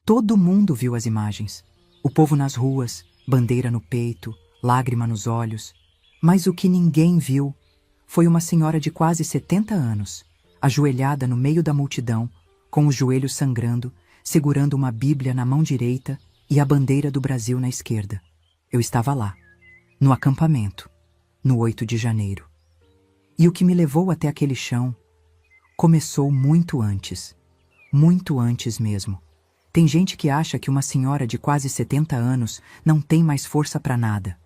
Todo mundo viu as imagens. O povo nas ruas, bandeira no peito, lágrima nos olhos. Mas o que ninguém viu foi uma senhora de quase 70 anos, ajoelhada no meio da multidão, com os joelhos sangrando, segurando uma Bíblia na mão direita e a bandeira do Brasil na esquerda. Eu estava lá, no acampamento, no 8 de janeiro. E o que me levou até aquele chão começou muito antes mesmo. Tem gente que acha que uma senhora de quase 70 anos não tem mais força para nada,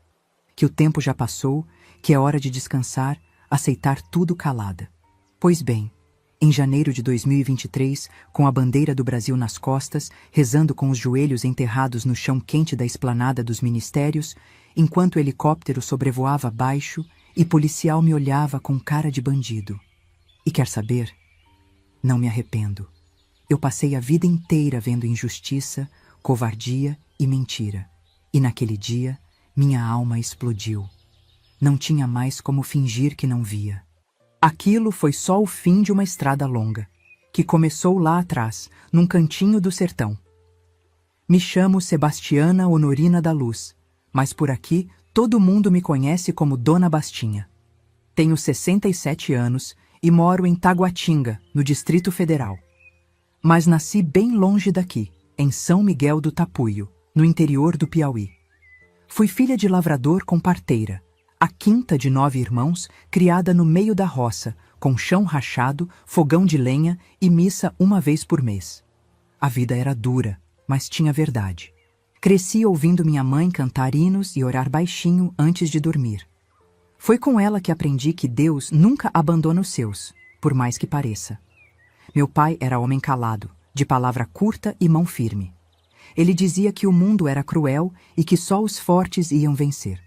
que o tempo já passou, que é hora de descansar, aceitar tudo calada. Pois bem, em janeiro de 2023, com a bandeira do Brasil nas costas, rezando com os joelhos enterrados no chão quente da esplanada dos ministérios, enquanto o helicóptero sobrevoava baixo e policial me olhava com cara de bandido. E quer saber? Não me arrependo. Eu passei a vida inteira vendo injustiça, covardia e mentira. E naquele dia, minha alma explodiu. Não tinha mais como fingir que não via. Aquilo foi só o fim de uma estrada longa, que começou lá atrás, num cantinho do sertão. Me chamo Sebastiana Honorina da Luz, mas por aqui todo mundo me conhece como Dona Bastinha. Tenho 67 anos e moro em Taguatinga, no Distrito Federal. Mas nasci bem longe daqui, em São Miguel do Tapuio, no interior do Piauí. Fui filha de lavrador com parteira, a quinta de 9 irmãos, criada no meio da roça, com chão rachado, fogão de lenha e missa uma vez por mês. A vida era dura, mas tinha verdade. Cresci ouvindo minha mãe cantar hinos e orar baixinho antes de dormir. Foi com ela que aprendi que Deus nunca abandona os seus, por mais que pareça. Meu pai era homem calado, de palavra curta e mão firme. Ele dizia que o mundo era cruel e que só os fortes iam vencer.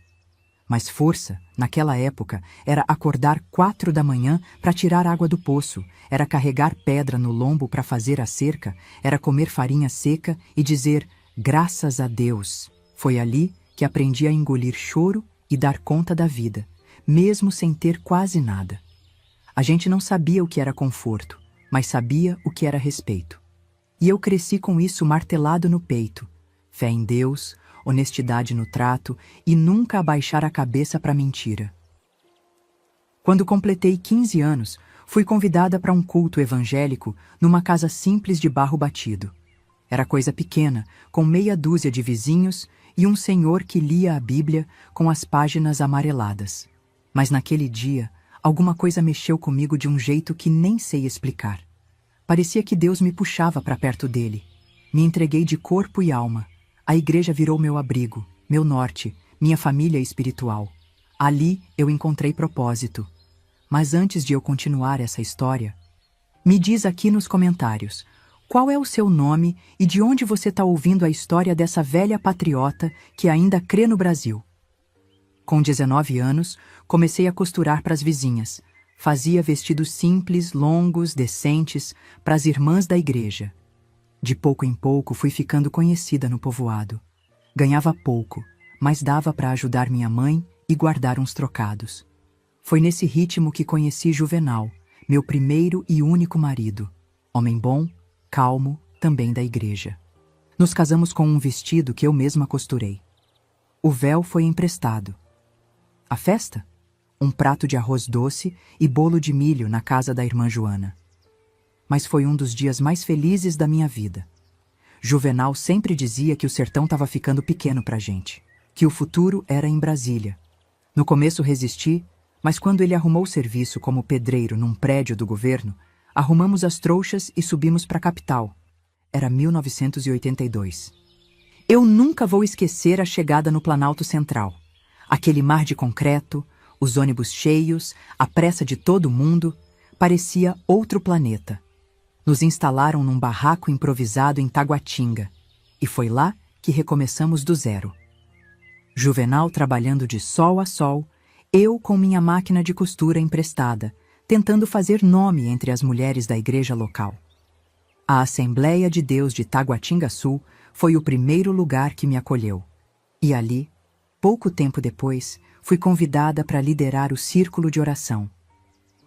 Mas força, naquela época, era acordar 4 da manhã para tirar água do poço, era carregar pedra no lombo para fazer a cerca, era comer farinha seca e dizer graças a Deus. Foi ali que aprendi a engolir choro e dar conta da vida, mesmo sem ter quase nada. A gente não sabia o que era conforto, mas sabia o que era respeito. E eu cresci com isso martelado no peito. Fé em Deus, honestidade no trato e nunca abaixar a cabeça para mentira. Quando completei 15 anos, fui convidada para um culto evangélico numa casa simples de barro batido. Era coisa pequena, com meia dúzia de vizinhos e um senhor que lia a Bíblia com as páginas amareladas. Mas naquele dia, alguma coisa mexeu comigo de um jeito que nem sei explicar. Parecia que Deus me puxava para perto dele. Me entreguei de corpo e alma. A igreja virou meu abrigo, meu norte, minha família espiritual. Ali eu encontrei propósito. Mas antes de eu continuar essa história, me diz aqui nos comentários, qual é o seu nome e de onde você está ouvindo a história dessa velha patriota que ainda crê no Brasil? Com 19 anos, comecei a costurar para as vizinhas. Fazia vestidos simples, longos, decentes, para as irmãs da igreja. De pouco em pouco fui ficando conhecida no povoado. Ganhava pouco, mas dava para ajudar minha mãe e guardar uns trocados. Foi nesse ritmo que conheci Juvenal, meu primeiro e único marido. Homem bom, calmo, também da igreja. Nos casamos com um vestido que eu mesma costurei. O véu foi emprestado. A festa? Um prato de arroz doce e bolo de milho na casa da irmã Joana. Mas foi um dos dias mais felizes da minha vida. Juvenal sempre dizia que o sertão estava ficando pequeno pra gente, que o futuro era em Brasília. No começo resisti, mas quando ele arrumou serviço como pedreiro num prédio do governo, arrumamos as trouxas e subimos para a capital. Era 1982. Eu nunca vou esquecer a chegada no Planalto Central. Aquele mar de concreto, os ônibus cheios, a pressa de todo mundo, parecia outro planeta. Nos instalaram num barraco improvisado em Taguatinga, e foi lá que recomeçamos do zero. Juvenal trabalhando de sol a sol, eu com minha máquina de costura emprestada, tentando fazer nome entre as mulheres da igreja local. A Assembleia de Deus de Taguatinga Sul foi o primeiro lugar que me acolheu. E ali, pouco tempo depois, fui convidada para liderar o círculo de oração.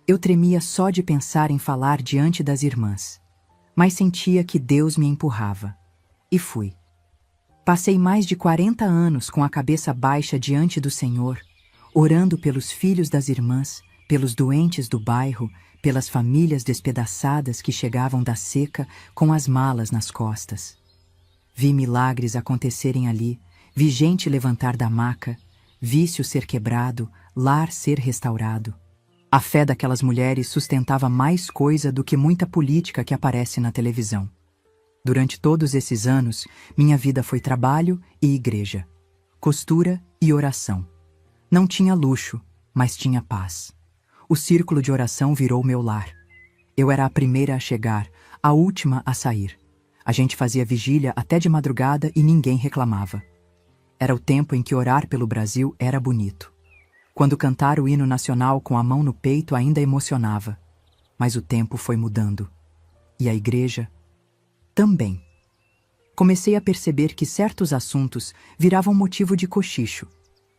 Eu tremia só de pensar em falar diante das irmãs, mas sentia que Deus me empurrava. E fui. Passei mais de 40 anos com a cabeça baixa diante do Senhor, orando pelos filhos das irmãs, pelos doentes do bairro, pelas famílias despedaçadas que chegavam da seca com as malas nas costas. Vi milagres acontecerem ali, vi gente levantar da maca, vício ser quebrado, lar ser restaurado. A fé daquelas mulheres sustentava mais coisa do que muita política que aparece na televisão. Durante todos esses anos, minha vida foi trabalho e igreja, costura e oração. Não tinha luxo, mas tinha paz. O círculo de oração virou meu lar. Eu era a primeira a chegar, a última a sair. A gente fazia vigília até de madrugada e ninguém reclamava. Era o tempo em que orar pelo Brasil era bonito. Quando cantar o hino nacional com a mão no peito ainda emocionava. Mas o tempo foi mudando. E a igreja também. Comecei a perceber que certos assuntos viravam motivo de cochicho.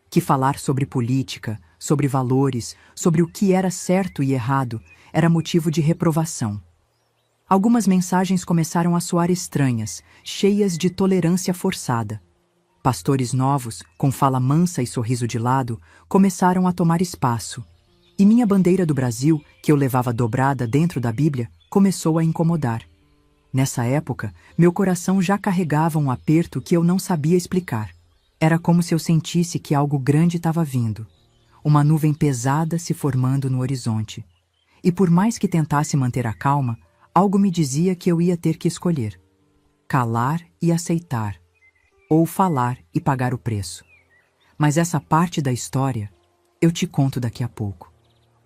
Que falar sobre política, sobre valores, sobre o que era certo e errado, era motivo de reprovação. Algumas mensagens começaram a soar estranhas, cheias de tolerância forçada. Pastores novos, com fala mansa e sorriso de lado, começaram a tomar espaço. E minha bandeira do Brasil, que eu levava dobrada dentro da Bíblia, começou a incomodar. Nessa época, meu coração já carregava um aperto que eu não sabia explicar. Era como se eu sentisse que algo grande estava vindo. Uma nuvem pesada se formando no horizonte. E por mais que tentasse manter a calma, algo me dizia que eu ia ter que escolher. Calar e aceitar. Ou falar e pagar o preço. Mas essa parte da história eu te conto daqui a pouco.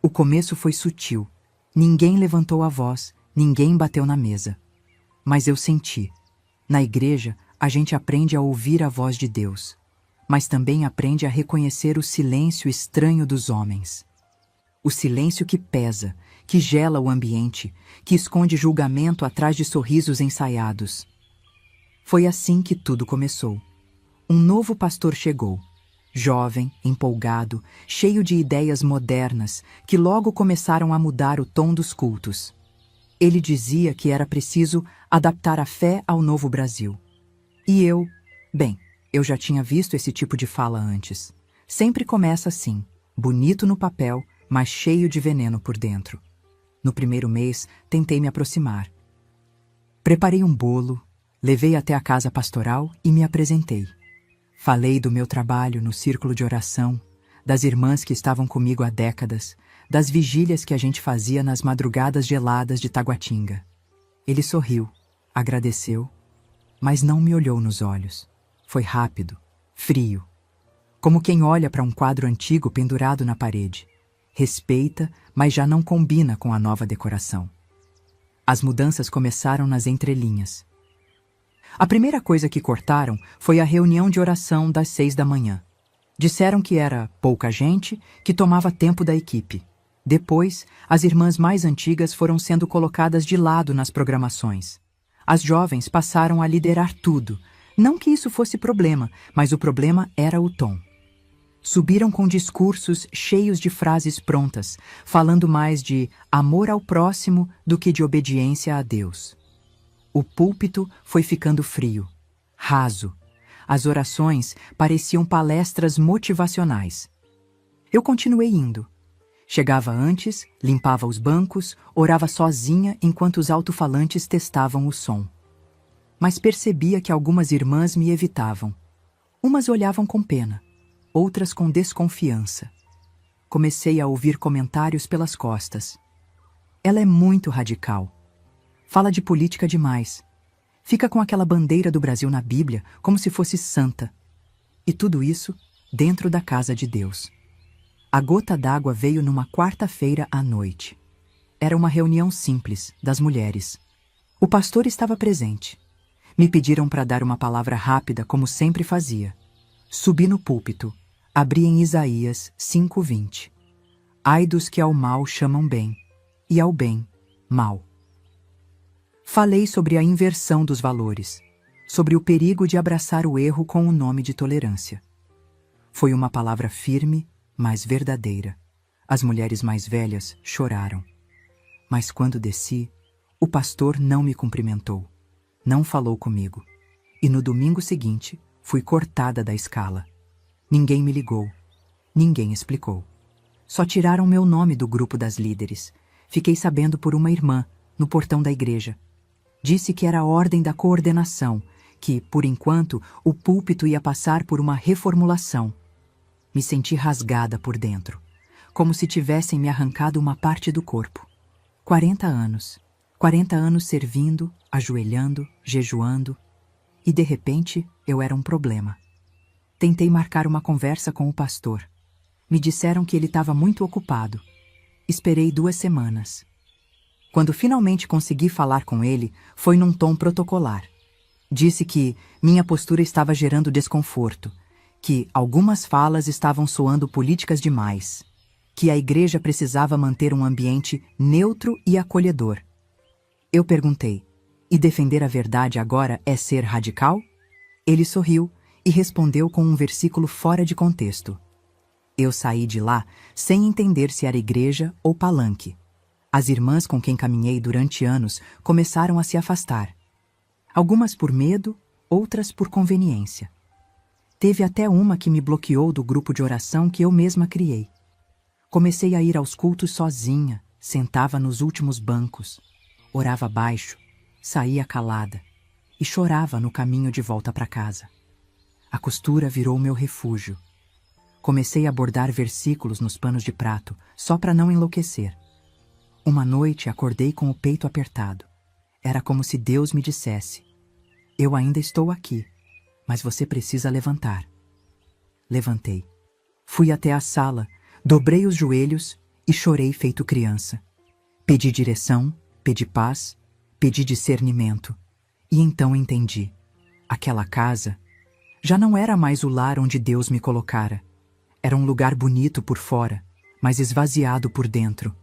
O começo foi sutil. Ninguém levantou a voz, ninguém bateu na mesa. Mas eu senti. Na igreja, a gente aprende a ouvir a voz de Deus, mas também aprende a reconhecer o silêncio estranho dos homens. O silêncio que pesa, que gela o ambiente, que esconde julgamento atrás de sorrisos ensaiados. Foi assim que tudo começou. Um novo pastor chegou, jovem, empolgado, cheio de ideias modernas, que logo começaram a mudar o tom dos cultos. Ele dizia que era preciso adaptar a fé ao novo Brasil. E eu já tinha visto esse tipo de fala antes. Sempre começa assim, bonito no papel, mas cheio de veneno por dentro. No primeiro mês, tentei me aproximar. Preparei um bolo, levei até a casa pastoral e me apresentei. Falei do meu trabalho no círculo de oração, das irmãs que estavam comigo há décadas, das vigílias que a gente fazia nas madrugadas geladas de Taguatinga. Ele sorriu, agradeceu, mas não me olhou nos olhos. Foi rápido, frio, como quem olha para um quadro antigo pendurado na parede. Respeita, mas já não combina com a nova decoração. As mudanças começaram nas entrelinhas. A primeira coisa que cortaram foi a reunião de oração das 6 da manhã. Disseram que era pouca gente, que tomava tempo da equipe. Depois, as irmãs mais antigas foram sendo colocadas de lado nas programações. As jovens passaram a liderar tudo. Não que isso fosse problema, mas o problema era o tom. Subiram com discursos cheios de frases prontas, falando mais de amor ao próximo do que de obediência a Deus. O púlpito foi ficando frio, raso. As orações pareciam palestras motivacionais. Eu continuei indo. Chegava antes, limpava os bancos, orava sozinha enquanto os alto-falantes testavam o som. Mas percebia que algumas irmãs me evitavam. Umas olhavam com pena, outras com desconfiança. Comecei a ouvir comentários pelas costas. Ela é muito radical. Fala de política demais. Fica com aquela bandeira do Brasil na Bíblia como se fosse santa. E tudo isso dentro da casa de Deus. A gota d'água veio numa quarta-feira à noite. Era uma reunião simples, das mulheres. O pastor estava presente. Me pediram para dar uma palavra rápida, como sempre fazia. Subi no púlpito. Abri em Isaías 5:20. Ai dos que ao mal chamam bem, e ao bem, mal. Falei sobre a inversão dos valores, sobre o perigo de abraçar o erro com o nome de tolerância. Foi uma palavra firme, mas verdadeira. As mulheres mais velhas choraram. Mas quando desci, o pastor não me cumprimentou. Não falou comigo. E no domingo seguinte, fui cortada da escala. Ninguém me ligou. Ninguém explicou. Só tiraram meu nome do grupo das líderes. Fiquei sabendo por uma irmã, no portão da igreja. Disse que era a ordem da coordenação, que, por enquanto, o púlpito ia passar por uma reformulação. Me senti rasgada por dentro, como se tivessem me arrancado uma parte do corpo. 40 anos. 40 anos servindo, ajoelhando, jejuando. E, de repente, eu era um problema. Tentei marcar uma conversa com o pastor. Me disseram que ele estava muito ocupado. Esperei 2 semanas. Quando finalmente consegui falar com ele, foi num tom protocolar. Disse que minha postura estava gerando desconforto, que algumas falas estavam soando políticas demais, que a igreja precisava manter um ambiente neutro e acolhedor. Eu perguntei, e defender a verdade agora é ser radical? Ele sorriu e respondeu com um versículo fora de contexto. Eu saí de lá sem entender se era igreja ou palanque. As irmãs com quem caminhei durante anos começaram a se afastar. Algumas por medo, outras por conveniência. Teve até uma que me bloqueou do grupo de oração que eu mesma criei. Comecei a ir aos cultos sozinha, sentava nos últimos bancos, orava baixo, saía calada e chorava no caminho de volta para casa. A costura virou meu refúgio. Comecei a bordar versículos nos panos de prato, só para não enlouquecer. Uma noite acordei com o peito apertado. Era como se Deus me dissesse: eu ainda estou aqui, mas você precisa levantar. Levantei. Fui até a sala, dobrei os joelhos e chorei feito criança. Pedi direção, pedi paz, pedi discernimento. E então entendi. Aquela casa já não era mais o lar onde Deus me colocara. Era um lugar bonito por fora, mas esvaziado por dentro.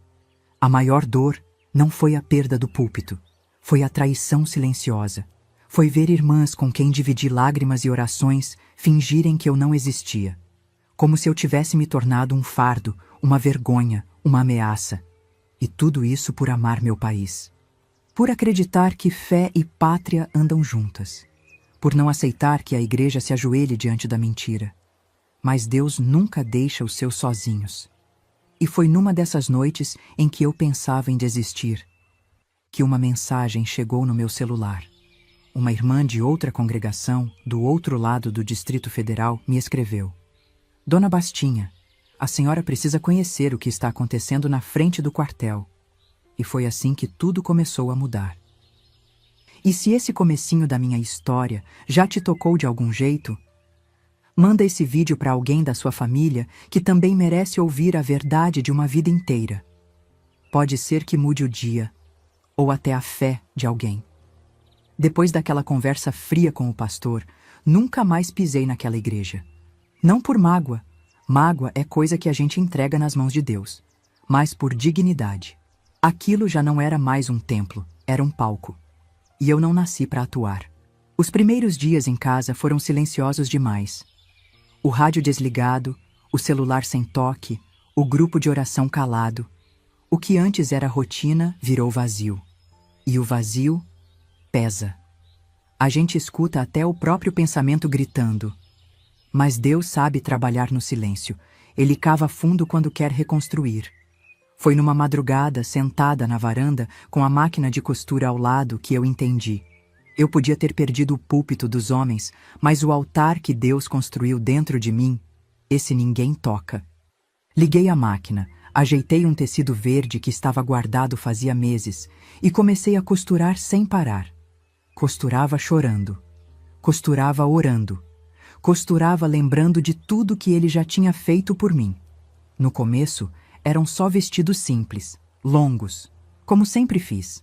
A maior dor não foi a perda do púlpito, foi a traição silenciosa. Foi ver irmãs com quem dividi lágrimas e orações fingirem que eu não existia. Como se eu tivesse me tornado um fardo, uma vergonha, uma ameaça. E tudo isso por amar meu país. Por acreditar que fé e pátria andam juntas. Por não aceitar que a igreja se ajoelhe diante da mentira. Mas Deus nunca deixa os seus sozinhos. E foi numa dessas noites em que eu pensava em desistir, que uma mensagem chegou no meu celular. Uma irmã de outra congregação, do outro lado do Distrito Federal, me escreveu: Dona Bastinha, a senhora precisa conhecer o que está acontecendo na frente do quartel. E foi assim que tudo começou a mudar. E se esse comecinho da minha história já te tocou de algum jeito, manda esse vídeo para alguém da sua família que também merece ouvir a verdade de uma vida inteira. Pode ser que mude o dia, ou até a fé de alguém. Depois daquela conversa fria com o pastor, nunca mais pisei naquela igreja. Não por mágoa. Mágoa é coisa que a gente entrega nas mãos de Deus. Mas por dignidade. Aquilo já não era mais um templo, era um palco. E eu não nasci para atuar. Os primeiros dias em casa foram silenciosos demais. O rádio desligado, o celular sem toque, o grupo de oração calado. O que antes era rotina virou vazio. E o vazio pesa. A gente escuta até o próprio pensamento gritando. Mas Deus sabe trabalhar no silêncio. Ele cava fundo quando quer reconstruir. Foi numa madrugada, sentada na varanda, com a máquina de costura ao lado, que eu entendi. Eu podia ter perdido o púlpito dos homens, mas o altar que Deus construiu dentro de mim, esse ninguém toca. Liguei a máquina, ajeitei um tecido verde que estava guardado fazia meses e comecei a costurar sem parar. Costurava chorando. Costurava orando. Costurava lembrando de tudo que ele já tinha feito por mim. No começo, eram só vestidos simples, longos, como sempre fiz.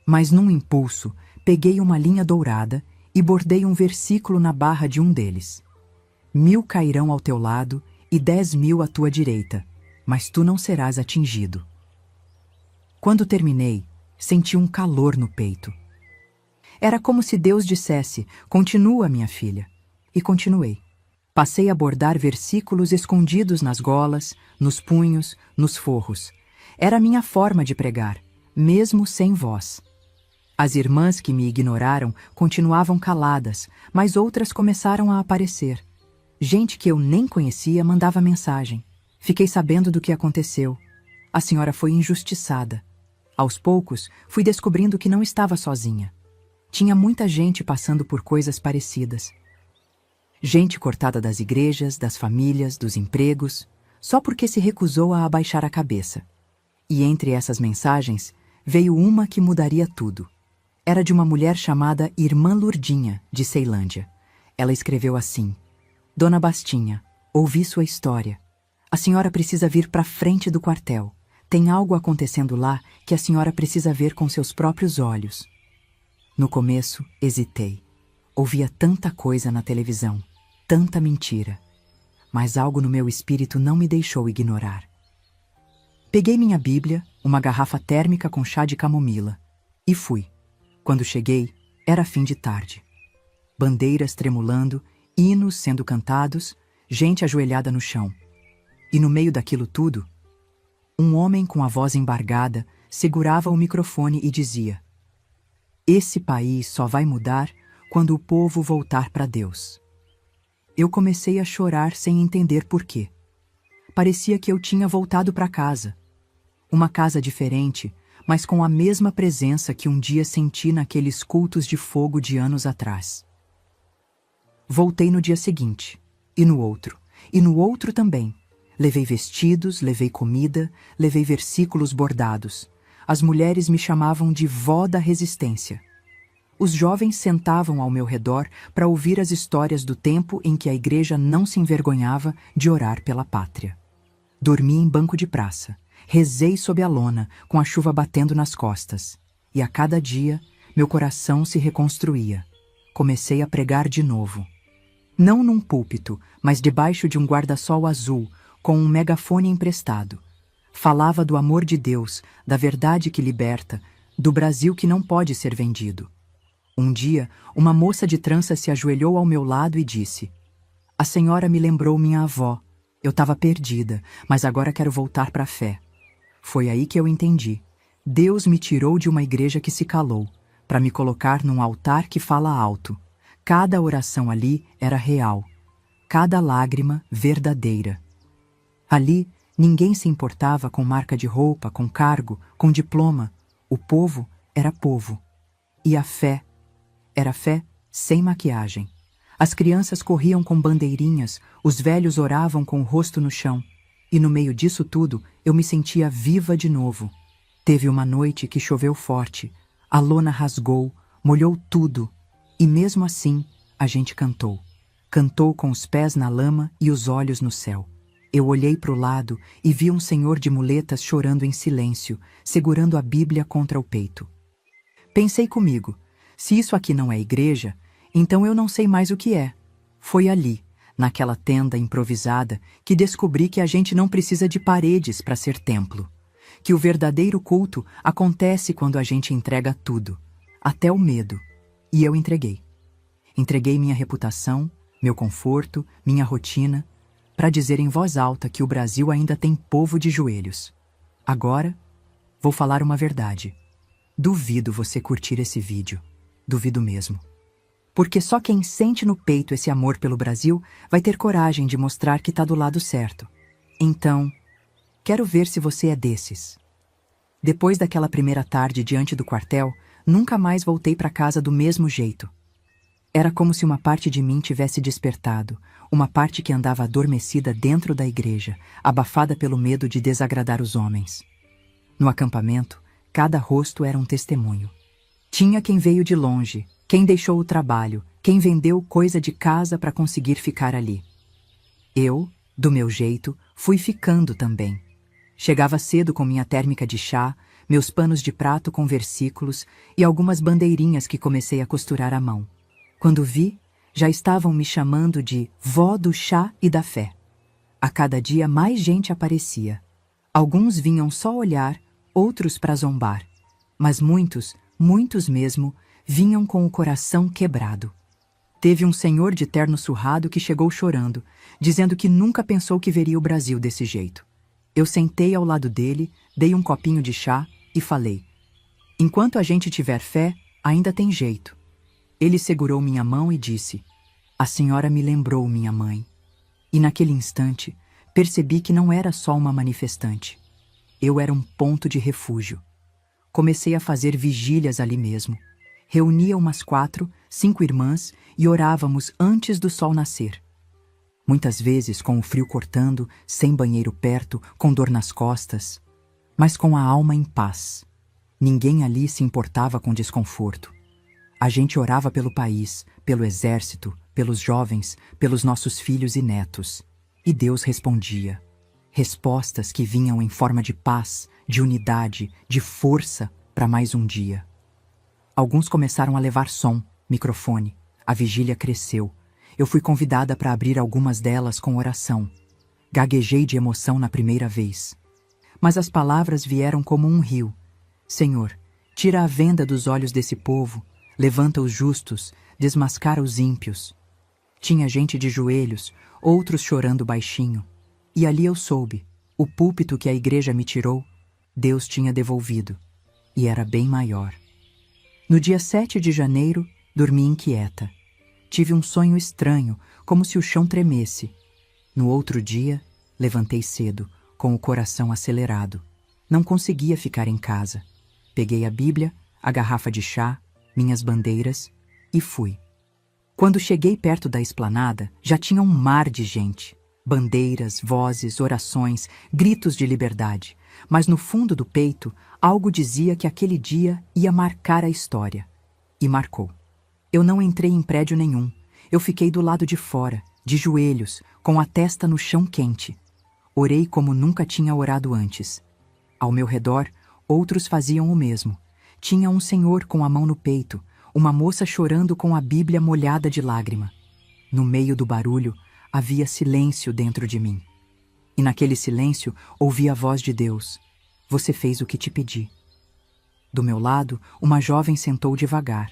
Mas num impulso, peguei uma linha dourada e bordei um versículo na barra de um deles. 1000 cairão ao teu lado e 10.000 à tua direita, mas tu não serás atingido. Quando terminei, senti um calor no peito. Era como se Deus dissesse: continua, minha filha. E continuei. Passei a bordar versículos escondidos nas golas, nos punhos, nos forros. Era a minha forma de pregar, mesmo sem voz. As irmãs que me ignoraram continuavam caladas, mas outras começaram a aparecer. Gente que eu nem conhecia mandava mensagem. Fiquei sabendo do que aconteceu. A senhora foi injustiçada. Aos poucos, fui descobrindo que não estava sozinha. Tinha muita gente passando por coisas parecidas. Gente cortada das igrejas, das famílias, dos empregos, só porque se recusou a abaixar a cabeça. E entre essas mensagens, veio uma que mudaria tudo. Era de uma mulher chamada Irmã Lurdinha, de Ceilândia. Ela escreveu assim: Dona Bastinha, ouvi sua história. A senhora precisa vir para frente do quartel. Tem algo acontecendo lá que a senhora precisa ver com seus próprios olhos. No começo, hesitei. Ouvia tanta coisa na televisão, tanta mentira. Mas algo no meu espírito não me deixou ignorar. Peguei minha Bíblia, uma garrafa térmica com chá de camomila, e fui. Quando cheguei, era fim de tarde. Bandeiras tremulando, hinos sendo cantados, gente ajoelhada no chão. E no meio daquilo tudo, um homem com a voz embargada segurava o microfone e dizia: Esse país só vai mudar quando o povo voltar para Deus. Eu comecei a chorar sem entender por quê. Parecia que eu tinha voltado para casa. Uma casa diferente, mas com a mesma presença que um dia senti naqueles cultos de fogo de anos atrás. Voltei no dia seguinte, e no outro também. Levei vestidos, levei comida, levei versículos bordados. As mulheres me chamavam de vó da resistência. Os jovens sentavam ao meu redor para ouvir as histórias do tempo em que a igreja não se envergonhava de orar pela pátria. Dormi em banco de praça, rezei sob a lona, com a chuva batendo nas costas. E a cada dia, meu coração se reconstruía. Comecei a pregar de novo. Não num púlpito, mas debaixo de um guarda-sol azul, com um megafone emprestado. Falava do amor de Deus, da verdade que liberta, do Brasil que não pode ser vendido. Um dia, uma moça de trança se ajoelhou ao meu lado e disse: A senhora me lembrou minha avó. Eu estava perdida, mas agora quero voltar para a fé. Foi aí que eu entendi. Deus me tirou de uma igreja que se calou, para me colocar num altar que fala alto. Cada oração ali era real, cada lágrima verdadeira. Ali, ninguém se importava com marca de roupa, com cargo, com diploma. O povo era povo. E a fé era fé sem maquiagem. As crianças corriam com bandeirinhas, os velhos oravam com o rosto no chão. E no meio disso tudo, eu me sentia viva de novo. Teve uma noite que choveu forte, a lona rasgou, molhou tudo. E mesmo assim, a gente cantou. Cantou com os pés na lama e os olhos no céu. Eu olhei para o lado e vi um senhor de muletas chorando em silêncio, segurando a Bíblia contra o peito. Pensei comigo: se isso aqui não é igreja, então eu não sei mais o que é. Foi ali, naquela tenda improvisada, que descobri que a gente não precisa de paredes para ser templo. Que o verdadeiro culto acontece quando a gente entrega tudo, até o medo. E eu entreguei. Entreguei minha reputação, meu conforto, minha rotina, para dizer em voz alta que o Brasil ainda tem povo de joelhos. Agora, vou falar uma verdade. Duvido você curtir esse vídeo. Duvido mesmo. Porque só quem sente no peito esse amor pelo Brasil vai ter coragem de mostrar que está do lado certo. Então, quero ver se você é desses. Depois daquela primeira tarde diante do quartel, nunca mais voltei para casa do mesmo jeito. Era como se uma parte de mim tivesse despertado, uma parte que andava adormecida dentro da igreja, abafada pelo medo de desagradar os homens. No acampamento, cada rosto era um testemunho. Tinha quem veio de longe, quem deixou o trabalho, quem vendeu coisa de casa para conseguir ficar ali. Eu, do meu jeito, fui ficando também. Chegava cedo com minha térmica de chá, meus panos de prato com versículos e algumas bandeirinhas que comecei a costurar à mão. Quando vi, já estavam me chamando de vó do chá e da fé. A cada dia mais gente aparecia. Alguns vinham só olhar, outros para zombar. Mas muitos mesmo, vinham com o coração quebrado. Teve um senhor de terno surrado que chegou chorando, dizendo que nunca pensou que veria o Brasil desse jeito. Eu sentei ao lado dele, dei um copinho de chá e falei: enquanto a gente tiver fé, ainda tem jeito. Ele segurou minha mão e disse: a senhora me lembrou minha mãe. E naquele instante, percebi que não era só uma manifestante. Eu era um ponto de refúgio. Comecei a fazer vigílias ali mesmo. Reunia umas 4, 5 irmãs e orávamos antes do sol nascer. Muitas vezes com o frio cortando, sem banheiro perto, com dor nas costas, mas com a alma em paz. Ninguém ali se importava com desconforto. A gente orava pelo país, pelo exército, pelos jovens, pelos nossos filhos e netos. E Deus respondia. Respostas que vinham em forma de paz, de unidade, de força para mais um dia. Alguns começaram a levar som, microfone. A vigília cresceu. Eu fui convidada para abrir algumas delas com oração. Gaguejei de emoção na primeira vez. Mas as palavras vieram como um rio. Senhor, tira a venda dos olhos desse povo, levanta os justos, desmascara os ímpios. Tinha gente de joelhos, outros chorando baixinho. E ali eu soube, o púlpito que a igreja me tirou, Deus tinha devolvido. E era bem maior. No dia 7 de janeiro, dormi inquieta. Tive um sonho estranho, como se o chão tremesse. No outro dia, levantei cedo, com o coração acelerado. Não conseguia ficar em casa. Peguei a Bíblia, a garrafa de chá, minhas bandeiras e fui. Quando cheguei perto da esplanada, já tinha um mar de gente. Bandeiras, vozes, orações, gritos de liberdade. Mas no fundo do peito, algo dizia que aquele dia ia marcar a história. E marcou. Eu não entrei em prédio nenhum. Eu fiquei do lado de fora, de joelhos, com a testa no chão quente. Orei como nunca tinha orado antes. Ao meu redor, outros faziam o mesmo. Tinha um senhor com a mão no peito, uma moça chorando com a Bíblia molhada de lágrima. No meio do barulho, havia silêncio dentro de mim. E naquele silêncio, ouvi a voz de Deus. Você fez o que te pedi. Do meu lado, uma jovem sentou devagar.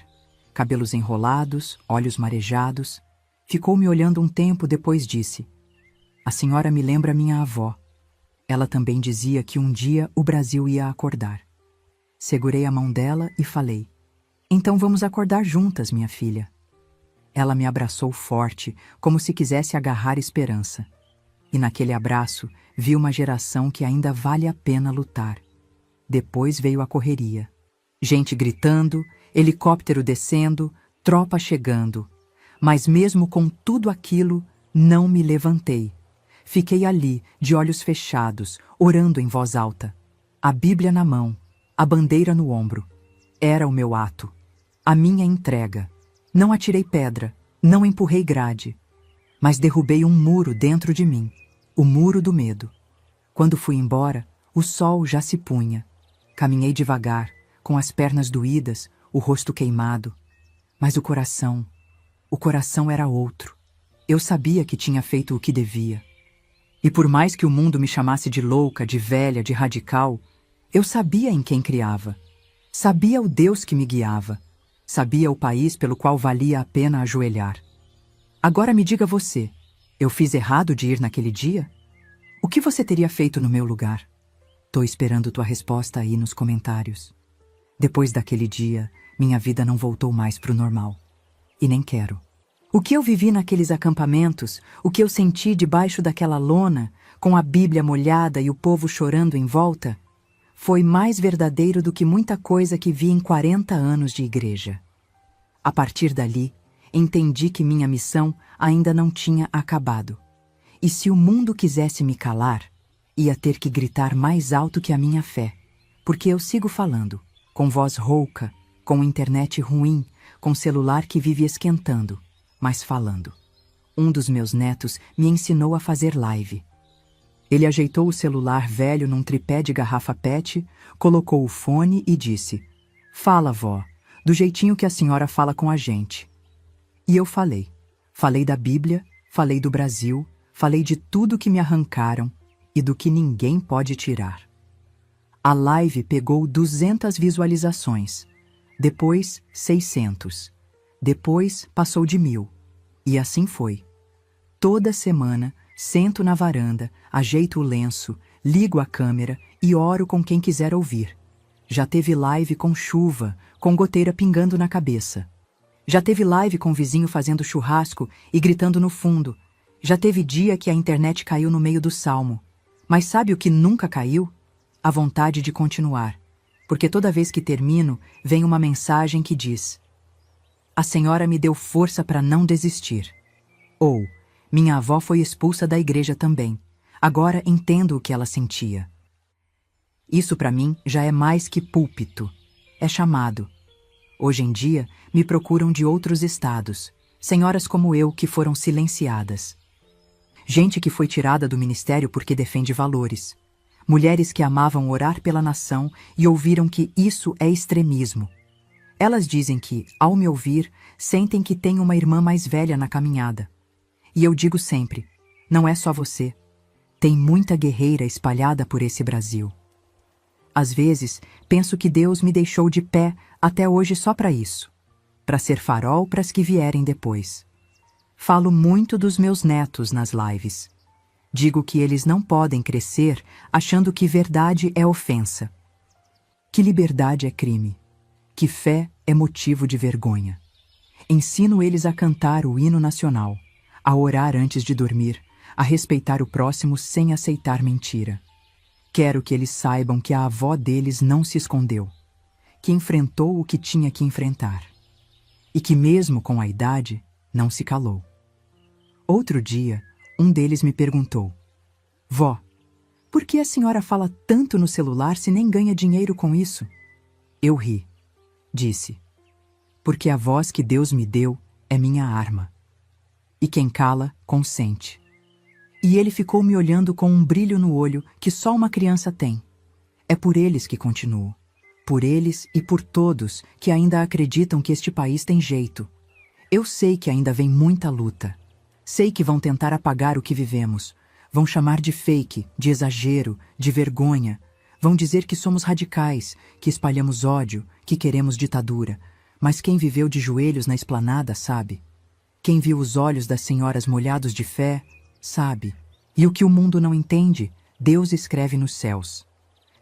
Cabelos enrolados, olhos marejados. Ficou me olhando um tempo, depois disse: a senhora me lembra minha avó. Ela também dizia que um dia o Brasil ia acordar. Segurei a mão dela e falei: então vamos acordar juntas, minha filha. Ela me abraçou forte, como se quisesse agarrar esperança. E naquele abraço, vi uma geração que ainda vale a pena lutar. Depois veio a correria. Gente gritando, helicóptero descendo, tropa chegando. Mas mesmo com tudo aquilo, não me levantei. Fiquei ali, de olhos fechados, orando em voz alta. A Bíblia na mão, a bandeira no ombro. Era o meu ato, a minha entrega. Não atirei pedra, não empurrei grade, mas derrubei um muro dentro de mim, o muro do medo. Quando fui embora, o sol já se punha. Caminhei devagar, com as pernas doídas, o rosto queimado. Mas o coração era outro. Eu sabia que tinha feito o que devia. E por mais que o mundo me chamasse de louca, de velha, de radical, eu sabia em quem criava. Sabia o Deus que me guiava. Sabia o país pelo qual valia a pena ajoelhar. Agora me diga você, eu fiz errado de ir naquele dia? O que você teria feito no meu lugar? Tô esperando tua resposta aí nos comentários. Depois daquele dia, minha vida não voltou mais pro normal. E nem quero. O que eu vivi naqueles acampamentos, o que eu senti debaixo daquela lona, com a Bíblia molhada e o povo chorando em volta, foi mais verdadeiro do que muita coisa que vi em 40 anos de igreja. A partir dali, entendi que minha missão ainda não tinha acabado. E se o mundo quisesse me calar, ia ter que gritar mais alto que a minha fé, porque eu sigo falando, com voz rouca, com internet ruim, com celular que vive esquentando, mas falando. Um dos meus netos me ensinou a fazer live. Ele ajeitou o celular velho num tripé de garrafa PET, colocou o fone e disse: fala, vó, do jeitinho que a senhora fala com a gente. E eu falei. Falei da Bíblia, falei do Brasil, falei de tudo que me arrancaram e do que ninguém pode tirar. A live pegou 200 visualizações, depois 600, depois passou de 1000. E assim foi. Toda semana, sento na varanda, ajeito o lenço, ligo a câmera e oro com quem quiser ouvir. Já teve live com chuva, com goteira pingando na cabeça. Já teve live com o vizinho fazendo churrasco e gritando no fundo. Já teve dia que a internet caiu no meio do salmo. Mas sabe o que nunca caiu? A vontade de continuar. Porque toda vez que termino, vem uma mensagem que diz: a senhora me deu força para não desistir. Ou, minha avó foi expulsa da igreja também. Agora entendo o que ela sentia. Isso para mim já é mais que púlpito. É chamado. Hoje em dia, me procuram de outros estados. Senhoras como eu que foram silenciadas. Gente que foi tirada do ministério porque defende valores. Mulheres que amavam orar pela nação e ouviram que isso é extremismo. Elas dizem que, ao me ouvir, sentem que têm uma irmã mais velha na caminhada. E eu digo sempre, não é só você. Tem muita guerreira espalhada por esse Brasil. Às vezes, penso que Deus me deixou de pé até hoje só para isso. Para ser farol para as que vierem depois. Falo muito dos meus netos nas lives. Digo que eles não podem crescer achando que verdade é ofensa. Que liberdade é crime. Que fé é motivo de vergonha. Ensino eles a cantar o hino nacional, a orar antes de dormir, a respeitar o próximo sem aceitar mentira. Quero que eles saibam que a avó deles não se escondeu, que enfrentou o que tinha que enfrentar, e que mesmo com a idade, não se calou. Outro dia, um deles me perguntou: vó, por que a senhora fala tanto no celular se nem ganha dinheiro com isso? Eu ri. Disse: porque a voz que Deus me deu é minha arma. E quem cala, consente. E ele ficou me olhando com um brilho no olho que só uma criança tem. É por eles que continuo. Por eles e por todos que ainda acreditam que este país tem jeito. Eu sei que ainda vem muita luta. Sei que vão tentar apagar o que vivemos. Vão chamar de fake, de exagero, de vergonha. Vão dizer que somos radicais, que espalhamos ódio, que queremos ditadura. Mas quem viveu de joelhos na esplanada sabe. Quem viu os olhos das senhoras molhados de fé, sabe. E o que o mundo não entende, Deus escreve nos céus.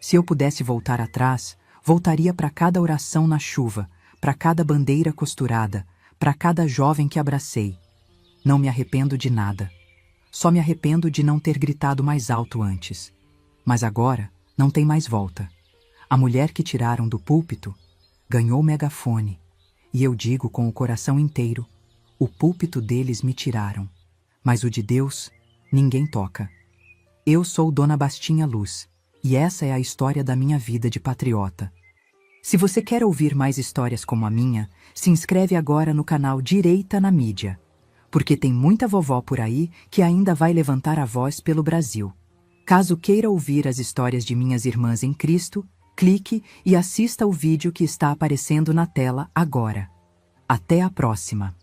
Se eu pudesse voltar atrás, voltaria para cada oração na chuva, para cada bandeira costurada, para cada jovem que abracei. Não me arrependo de nada. Só me arrependo de não ter gritado mais alto antes. Mas agora, não tem mais volta. A mulher que tiraram do púlpito ganhou o megafone. E eu digo com o coração inteiro, o púlpito deles me tiraram. Mas o de Deus, ninguém toca. Eu sou Dona Bastinha Luz, e essa é a história da minha vida de patriota. Se você quer ouvir mais histórias como a minha, se inscreve agora no canal Direita na Mídia, porque tem muita vovó por aí que ainda vai levantar a voz pelo Brasil. Caso queira ouvir as histórias de minhas irmãs em Cristo, clique e assista o vídeo que está aparecendo na tela agora. Até a próxima!